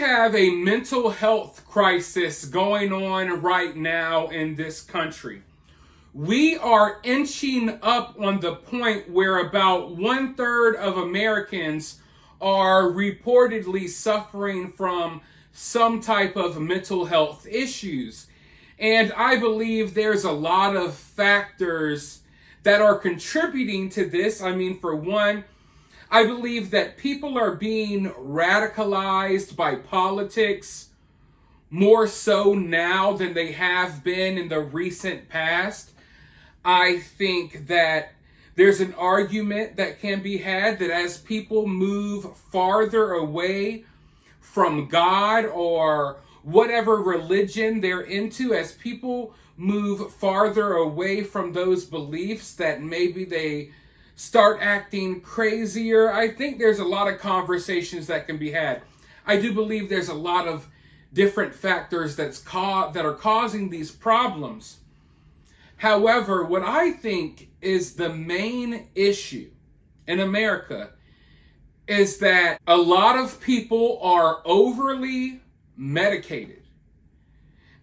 have a mental health crisis going on right now in this country. We are inching up on the point where about 1/3 of Americans are reportedly suffering from some type of mental health issues. And I believe there's a lot of factors that are contributing to this. I mean, for one, I believe that people are being radicalized by politics more so now than they have been in the recent past. I think that there's an argument that can be had that as people move farther away from God or whatever religion they're into, as people move farther away from those beliefs, that maybe they start acting crazier. I think there's a lot of conversations that can be had. I do believe there's a lot of different factors that are causing these problems. However, what I think is the main issue in America is that a lot of people are overly medicated.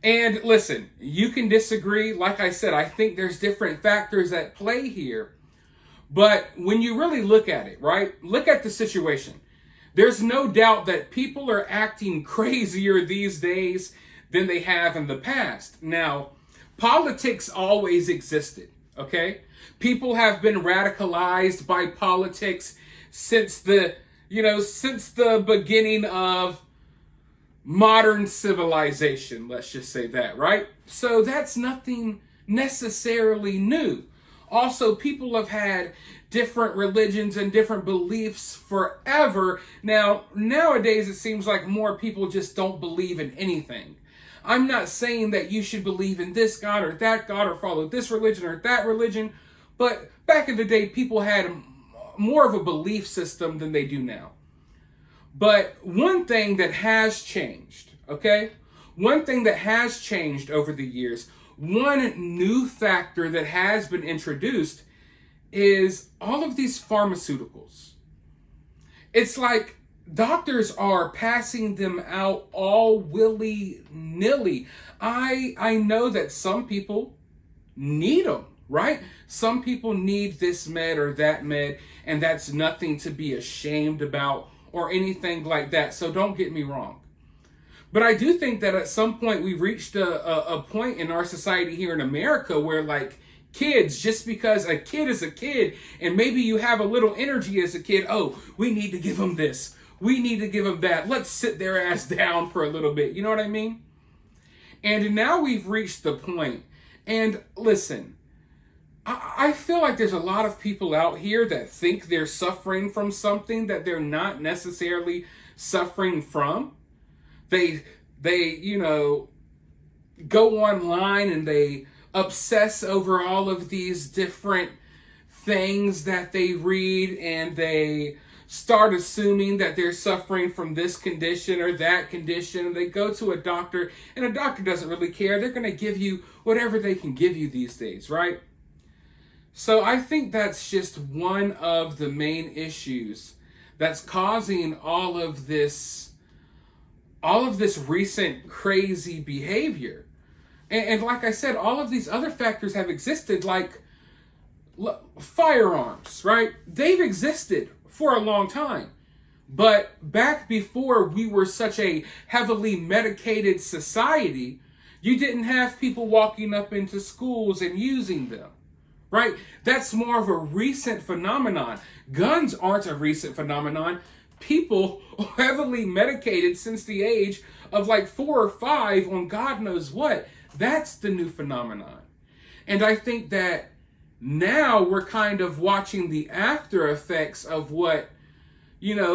And listen, you can disagree. Like I said, I think there's different factors at play here. But when you really look at it, right? Look at the situation. There's no doubt that people are acting crazier these days than they have in the past. Now, politics always existed, okay? People have been radicalized by politics since the beginning of modern civilization, let's just say that, right? So that's nothing necessarily new. Also, people have had different religions and different beliefs forever. Now, nowadays it seems like more people just don't believe in anything. I'm not saying that you should believe in this God or that God or follow this religion or that religion, but back in the day, people had more of a belief system than they do now. But one thing that has changed, okay? One thing that has changed over the years, one new factor that has been introduced is all of these pharmaceuticals. It's like doctors are passing them out all willy-nilly. I know that some people need them, right? Some people need this med or that med, and that's nothing to be ashamed about or anything like that. So don't get me wrong. But I do think that at some point we've reached a point in our society here in America where, like, kids, just because a kid is a kid and maybe you have a little energy as a kid, oh, we need to give them this. We need to give them that. Let's sit their ass down for a little bit. You know what I mean? And now we've reached the point. And listen, I feel like there's a lot of people out here that think they're suffering from something that they're not necessarily suffering from. They go online and they obsess over all of these different things that they read, and they start assuming that they're suffering from this condition or that condition. And they go to a doctor, and a doctor doesn't really care. They're going to give you whatever they can give you these days, right? So I think that's just one of the main issues that's causing all of this recent crazy behavior. And like I said, all of these other factors have existed, like firearms, right? They've existed for a long time. But back before we were such a heavily medicated society, you didn't have people walking up into schools and using them, right? That's more of a recent phenomenon. Guns aren't a recent phenomenon. People heavily medicated since the age of like 4 or 5 on God knows what. That's the new phenomenon. And I think that now we're kind of watching the after effects of what, I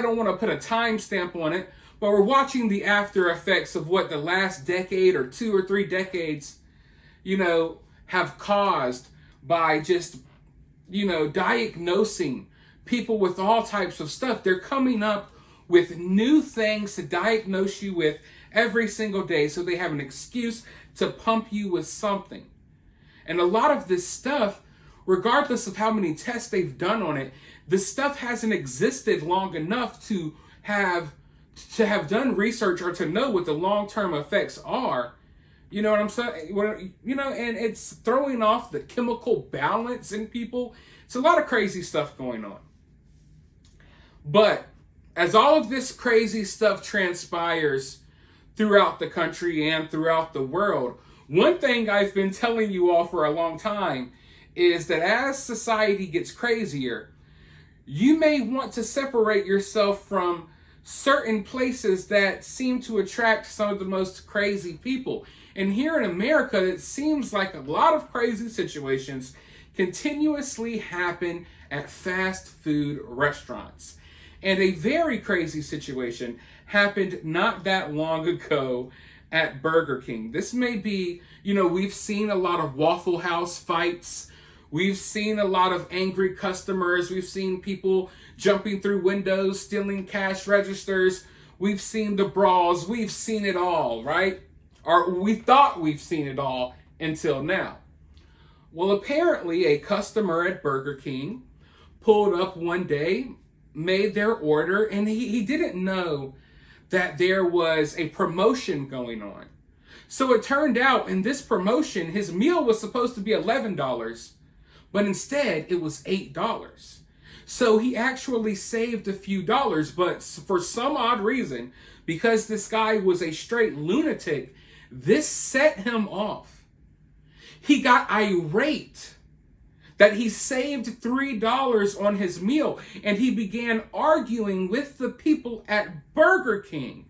don't want to put a timestamp on it, but we're watching the after effects of what the last decade or 2 or 3 decades, have caused by just, diagnosing people with all types of stuff. They're coming up with new things to diagnose you with every single day, so they have an excuse to pump you with something. And a lot of this stuff, regardless of how many tests they've done on it, This stuff hasn't existed long enough to have done research or to know what the long-term effects are. You know what I'm saying? And it's throwing off the chemical balance in people. It's a lot of crazy stuff going on. But as all of this crazy stuff transpires throughout the country and throughout the world, one thing I've been telling you all for a long time is that as society gets crazier, you may want to separate yourself from certain places that seem to attract some of the most crazy people. And here in America, it seems like a lot of crazy situations continuously happen at fast food restaurants. And a very crazy situation happened not that long ago at Burger King. This may be, we've seen a lot of Waffle House fights. We've seen a lot of angry customers. We've seen people jumping through windows, stealing cash registers. We've seen the brawls. We've seen it all, right? Or we thought we've seen it all until now. Well, apparently a customer at Burger King pulled up one day, made their order, and he didn't know that there was a promotion going on. So it turned out in this promotion, his meal was supposed to be $11, but instead it was $8. So he actually saved a few dollars, but for some odd reason, because this guy was a straight lunatic, this set him off. He got irate that he saved $3 on his meal, and he began arguing with the people at Burger King,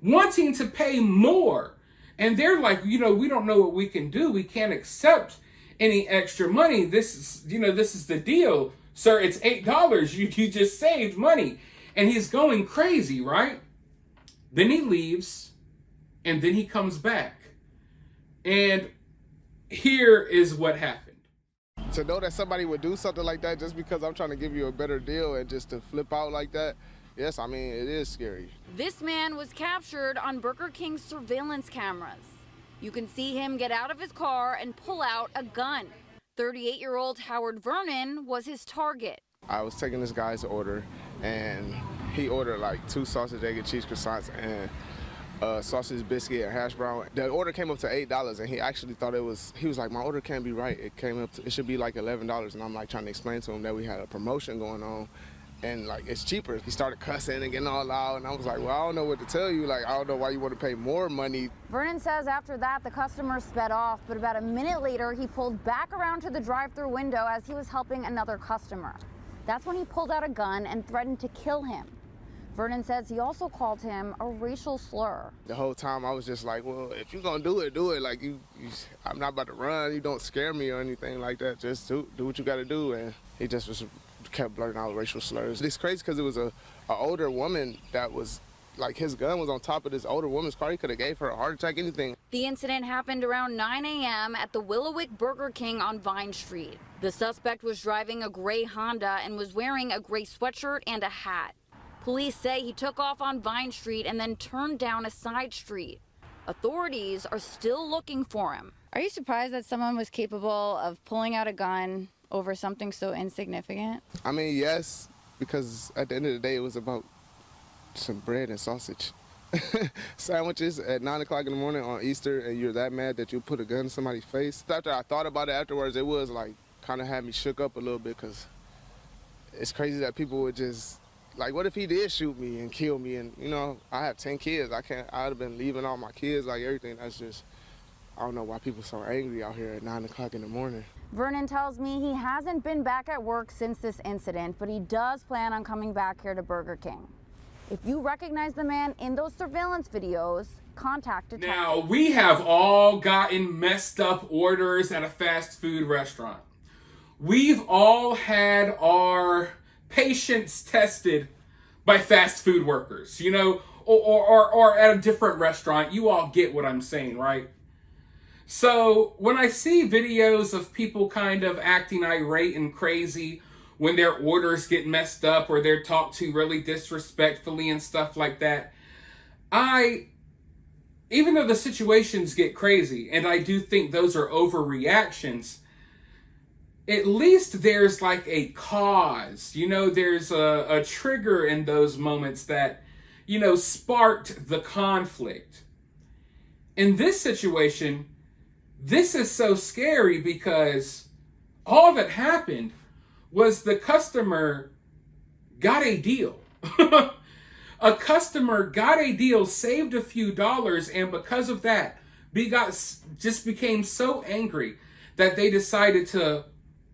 wanting to pay more. And they're like, we don't know what we can do. We can't accept any extra money. This is the deal. Sir, it's $8. You just saved money. And he's going crazy, right? Then he leaves, and then he comes back. And here is what happened. To know that somebody would do something like that just because I'm trying to give you a better deal and just to flip out like that, yes, it is scary. This man was captured on Burger King's surveillance cameras. You can see him get out of his car and pull out a gun. 38-year-old Howard Vernon was his target. I was taking this guy's order, and he ordered like 2 sausage, egg, and cheese croissants and sausage biscuit and hash brown. The order came up to $8, and he actually thought he was like, my order can't be right. It should be like $11. And I'm like trying to explain to him that we had a promotion going on, and like it's cheaper. He started cussing and getting all loud, and I was like, well, I don't know what to tell you. Like, I don't know why you want to pay more money. Vernon says after that, the customer sped off, but about a minute later, he pulled back around to the drive-thru window as he was helping another customer. That's when he pulled out a gun and threatened to kill him. Vernon says he also called him a racial slur. The whole time I was just like, well, if you're gonna do it. Like, I'm not about to run. You don't scare me or anything like that. Just do what you gotta do. And he just kept blurting out racial slurs. It's crazy because it was an older woman that was, like, his gun was on top of this older woman's car. He could have gave her a heart attack, anything. The incident happened around 9 a.m. at the Willowick Burger King on Vine Street. The suspect was driving a gray Honda and was wearing a gray sweatshirt and a hat. Police say he took off on Vine Street and then turned down a side street. Authorities are still looking for him. Are you surprised that someone was capable of pulling out a gun over something so insignificant? Yes, because at the end of the day, it was about some bread and sausage. Sandwiches at 9 o'clock in the morning on Easter, and you're that mad that you put a gun in somebody's face. After I thought about it afterwards, it was like kind of had me shook up a little bit, because it's crazy that people would just, like, what if he did shoot me and kill me? And, I have 10 kids. I'd have been leaving all my kids, like everything. That's just, I don't know why people are so angry out here at 9 o'clock in the morning. Vernon tells me he hasn't been back at work since this incident, but he does plan on coming back here to Burger King. If you recognize the man in those surveillance videos, contact Detective. Now, we have all gotten messed up orders at a fast food restaurant. We've all had our patience tested by fast food workers, or at a different restaurant. You all get what I'm saying, right? So when I see videos of people kind of acting irate and crazy when their orders get messed up or they're talked to really disrespectfully and stuff like that, even though the situations get crazy, and I do think those are overreactions, at least there's like a cause. There's a trigger in those moments that, sparked the conflict. In this situation, this is so scary because all that happened was the customer got a deal. A customer got a deal, saved a few dollars, and because of that, just became so angry that they decided to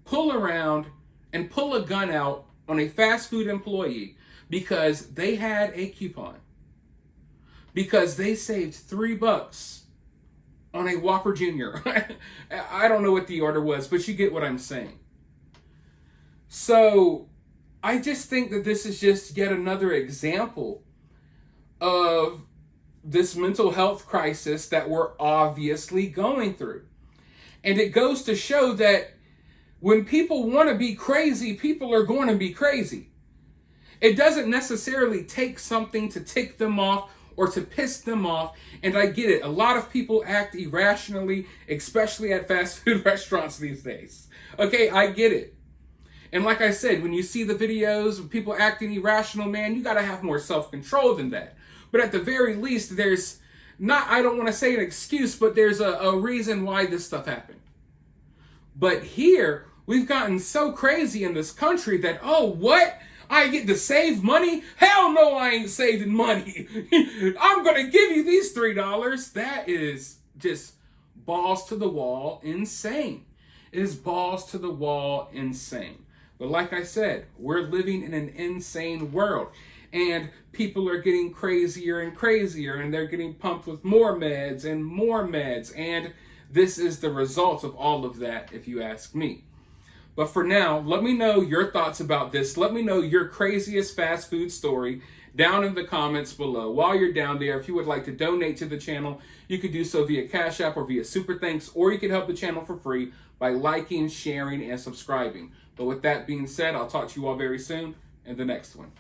pull around and pull a gun out on a fast food employee because they had a coupon. Because they saved $3 on a Whopper Jr. I don't know what the order was, but you get what I'm saying. So I just think that this is just yet another example of this mental health crisis that we're obviously going through. And it goes to show that when people want to be crazy, people are going to be crazy. It doesn't necessarily take something to tick them off or to piss them off. And I get it. A lot of people act irrationally, especially at fast food restaurants these days. Okay, I get it. And like I said, when you see the videos of people acting irrational, man, you got to have more self-control than that. But at the very least, there's not, I don't want to say an excuse, but there's a reason why this stuff happened. But here, we've gotten so crazy in this country that, oh, what? I get to save money? Hell no, I ain't saving money. I'm going to give you these $3. That is just balls to the wall insane. It is balls to the wall insane. But like I said, we're living in an insane world. And people are getting crazier and crazier, and they're getting pumped with more meds and more meds. And this is the result of all of that, if you ask me. But for now, let me know your thoughts about this. Let me know your craziest fast food story down in the comments below. While you're down there, if you would like to donate to the channel, you could do so via Cash App or via Super Thanks, or you can help the channel for free by liking, sharing, and subscribing. But with that being said, I'll talk to you all very soon in the next one.